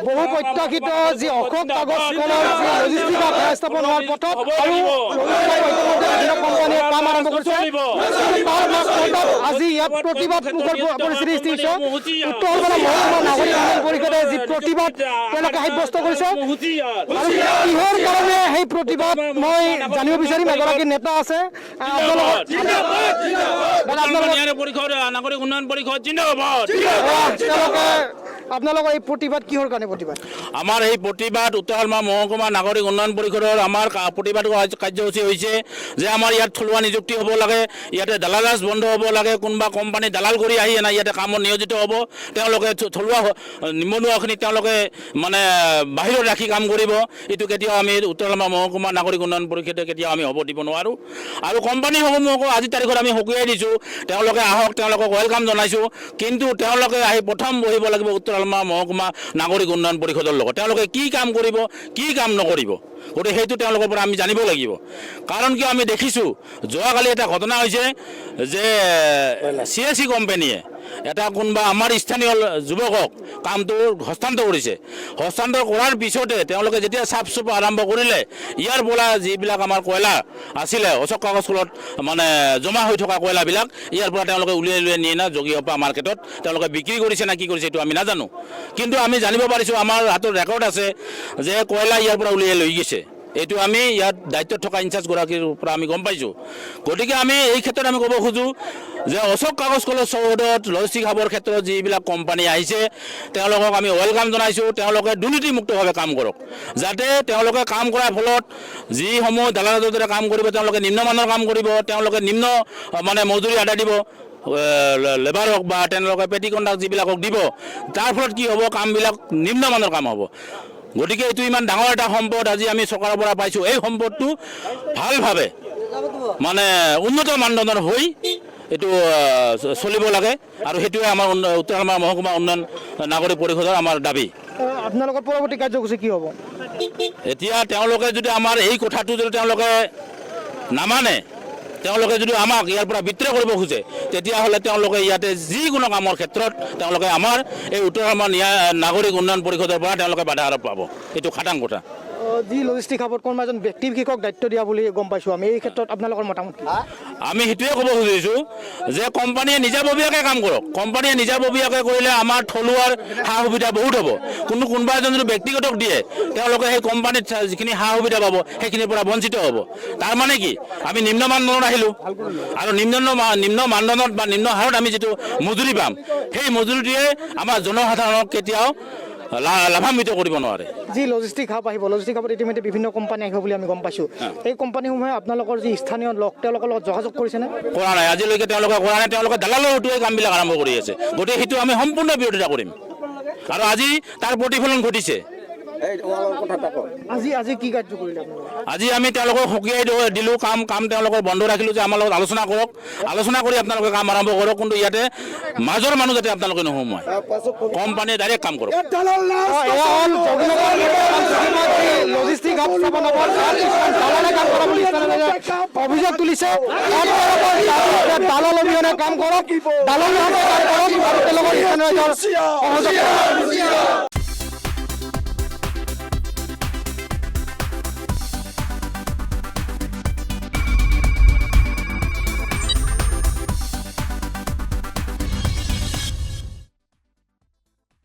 বহু প্ৰত্যাশিত যি অশোক কাগজ কলৰ যি লজিষ্টিক হাব স্থাপন হোৱাৰ পথত আৰু বিভিন্ন কোম্পানীয়ে কাম আৰম্ভ কৰিছে। তাৰ মাজত আজি ইয়াত প্ৰতিবাদ পৰিস্থিতি সৃষ্টি হৈছে। উত্তৰ কলম মহকুমা নাগৰিক উন্নয়ন পৰিষদে যি প্ৰতিবাদ তেওঁলোকে সাব্যস্ত কৰিছে আৰু কিহৰ কাৰণে সেই প্ৰতিবাদ মই জানিব বিচাৰিম। এগৰাকী নেতা আছে নাগৰিক উন্নয়ন পৰিষদ জিন্দাবাদ। আপোনালোকৰ এই প্ৰতিবাদ কিহৰ কাৰণে প্ৰতিবাদ? আমাৰ এই প্ৰতিবাদ উত্তৰ শালমৰা মহকুমা নাগৰিক উন্নয়ন পৰিষদৰ আমাৰ প্ৰতিবাদ কাৰ্যসূচী হৈছে যে আমাৰ ইয়াত থলুৱা নিযুক্তি হ'ব লাগে, ইয়াতে দালালাজ বন্ধ হ'ব লাগে। কোনোবা কোম্পানী দালাল কৰি আহি এনে ইয়াতে কামত নিয়োজিত হ'ব, তেওঁলোকে থলুৱা নিবনুৱাখিনি তেওঁলোকে মানে বাহিৰত ৰাখি কাম কৰিব। এইটো কেতিয়াও আমি উত্তৰ শালমৰা মহকুমা নাগৰিক উন্নয়ন পৰিষদে কেতিয়াও আমি হ'ব দিব নোৱাৰোঁ। আৰু কোম্পানীসমূহকো আজিৰ তাৰিখত আমি সকীয়াই দিছোঁ, তেওঁলোকে আহক, তেওঁলোকক ৱেলকাম জনাইছোঁ। কিন্তু তেওঁলোকে আহি প্ৰথম বহিব লাগিব উত্তৰ শালমৰা মহকুমা নাগৰিক উন্নয়ন পৰিষদৰ লগত। তেওঁলোকে কি কাম কৰিব, কি কাম নকৰিব, গতিকে সেইটো তেওঁলোকৰ পৰা আমি জানিব লাগিব। কাৰণ কিয় আমি দেখিছোঁ যোৱাকালি এটা ঘটনা হৈছে যে CSC কোম্পানীয়ে এটা কোনোবা আমাৰ স্থানীয় যুৱকক কামটো হস্তান্তৰ কৰিছে। হস্তান্তৰ কৰাৰ পিছতে তেওঁলোকে যেতিয়া চাফ চুফ আৰম্ভ কৰিলে, ইয়াৰ পৰা যিবিলাক আমাৰ কয়লা আছিলে অশোক কাগজ কলত মানে জমা হৈ থকা কয়লাবিলাক ইয়াৰ পৰা তেওঁলোকে উলিয়াই নিয়ে না জগিয়পা মাৰ্কেটত তেওঁলোকে বিক্ৰী কৰিছে না কি কৰিছে এইটো আমি নাজানো। কিন্তু আমি জানিব পাৰিছোঁ, আমাৰ হাতত ৰেকৰ্ড আছে যে কয়লা ইয়াৰ পৰা উলিয়াই লৈ গৈছে। এইটো আমি ইয়াত দায়িত্বত থকা ইনচাৰ্জগৰাকীৰ পৰা আমি গম পাইছোঁ। গতিকে আমি এই ক্ষেত্ৰত আমি ক'ব খোজোঁ যে অশোক কাগজ কলৰ চৌহদত লজিষ্টিক হাবৰ ক্ষেত্ৰত যিবিলাক কোম্পানী আহিছে তেওঁলোকক আমি ৱেলকাম জনাইছোঁ। তেওঁলোকে দুৰ্নীতিমুক্তভাৱে কাম কৰক, যাতে তেওঁলোকে কাম কৰাৰ ফলত যিসমূহ দালালৰ দৰে কাম কৰিব তেওঁলোকে নিম্নমানৰ কাম কৰিব, তেওঁলোকে নিম্ন মানে মজুৰি আদায় দিব লেবাৰক বা তেওঁলোকে পেটি কণ্ডাক্ট যিবিলাকক দিব। তাৰ ফলত কি হ'ব, কামবিলাক নিম্নমানৰ কাম হ'ব। গতিকে এইটো ইমান ডাঙৰ এটা সম্পদ আজি আমি চৰকাৰৰ পৰা পাইছোঁ। এই সম্পদটো ভালভাৱে মানে উন্নত মানদণ্ডৰ হৈ এইটো চলিব লাগে আৰু সেইটোৱে আমাৰ উত্তৰ শালমৰা মহকুমা উন্নয়ন নাগৰিক পৰিষদৰ আমাৰ দাবী। আপোনালোকৰ পৰৱৰ্তী কাৰ্যসূচী কি হ'ব? এতিয়া তেওঁলোকে যদি আমাৰ এই কথাটো যদি তেওঁলোকে নামানে, তেওঁলোকে যদি আমাক ইয়াৰ পৰা বিত্ৰয় কৰিব খোজে, তেতিয়াহ'লে তেওঁলোকে ইয়াতে যিকোনো কামৰ ক্ষেত্ৰত তেওঁলোকে আমাৰ এই উত্তৰ শালমৰা নাগৰিক উন্নয়ন পৰিষদৰ পৰা তেওঁলোকে বাধা আৰোপ পাব। এইটো খাটাং কথা। যি লজিষ্টিক হাবত কোনোবা এজন ব্যক্তি বিশেষক দায়িত্ব দিয়া বুলি গম পাইছোঁ আমি, এই ক্ষেত্ৰত আপোনালোকৰ মতামত কি? আমি সেইটোৱে ক'ব খুজিছোঁ যে কোম্পানীয়ে নিজাববীয়াকৈ কাম কৰক। কোম্পানীয়ে নিজাববীয়াকৈ কৰিলে আমাৰ থলুৱাৰ সা সুবিধা বহুত হ'ব। কোনোবা এজন যদি ব্যক্তিগতক দিয়ে, তেওঁলোকে সেই কোম্পানীত যিখিনি সা সুবিধা পাব সেইখিনিৰ পৰা বঞ্চিত হ'ব। তাৰ মানে কি, আমি নিম্ন মানদণ্ডত আহিলোঁ আৰু নিম্ন মানদণ্ডত বা নিম্ন হাৰত আমি যিটো মজুৰি পাম, সেই মজুৰিটোৱে আমাৰ জনসাধাৰণক কেতিয়াও লাভান্বিত কৰিব নোৱাৰে। যি লজিষ্টিক হাব আহিব, লজিষ্টিক হাবত ইতিমধ্যে বিভিন্ন কোম্পানী আহিব বুলি আমি গম পাইছোঁ। এই কোম্পানীসমূহে আপোনালোকৰ যি স্থানীয় লোক তেওঁলোকৰ লগত যোগাযোগ কৰিছেনে? কৰা নাই, আজিলৈকে তেওঁলোকে কৰা নাই। তেওঁলোকে দালালৰ হতুৱাই কামবিলাক আৰম্ভ কৰি আছে। গতিকে সেইটো আমি সম্পূৰ্ণ বিৰোধিতা কৰিম আৰু আজি তাৰ প্ৰতিফলন ঘটিছে। আজি কি কাৰ্য কৰিলে আপোনালোকে? আজি আমি তেওঁলোকক সকীয়াই দিলোঁ, কাম তেওঁলোকৰ বন্ধ ৰাখিলোঁ যে আমাৰ লগত আলোচনা কৰক, আলোচনা কৰি আপোনালোকে কাম আৰম্ভ কৰক। কিন্তু ইয়াতে মাজৰ মানুহ যাতে আপোনালোকে নোসোমায়, কোম্পানীয়ে ডাইৰেক্ট কাম কৰক। লজিষ্টিক হাব স্থাপন হ'ব, দালালে কাম কৰা বুলি অভিযোগ তুলিছে। দালাল অবিহনে কাম কৰক, দালাল কাম কৰক আৰু তেওঁলোকৰ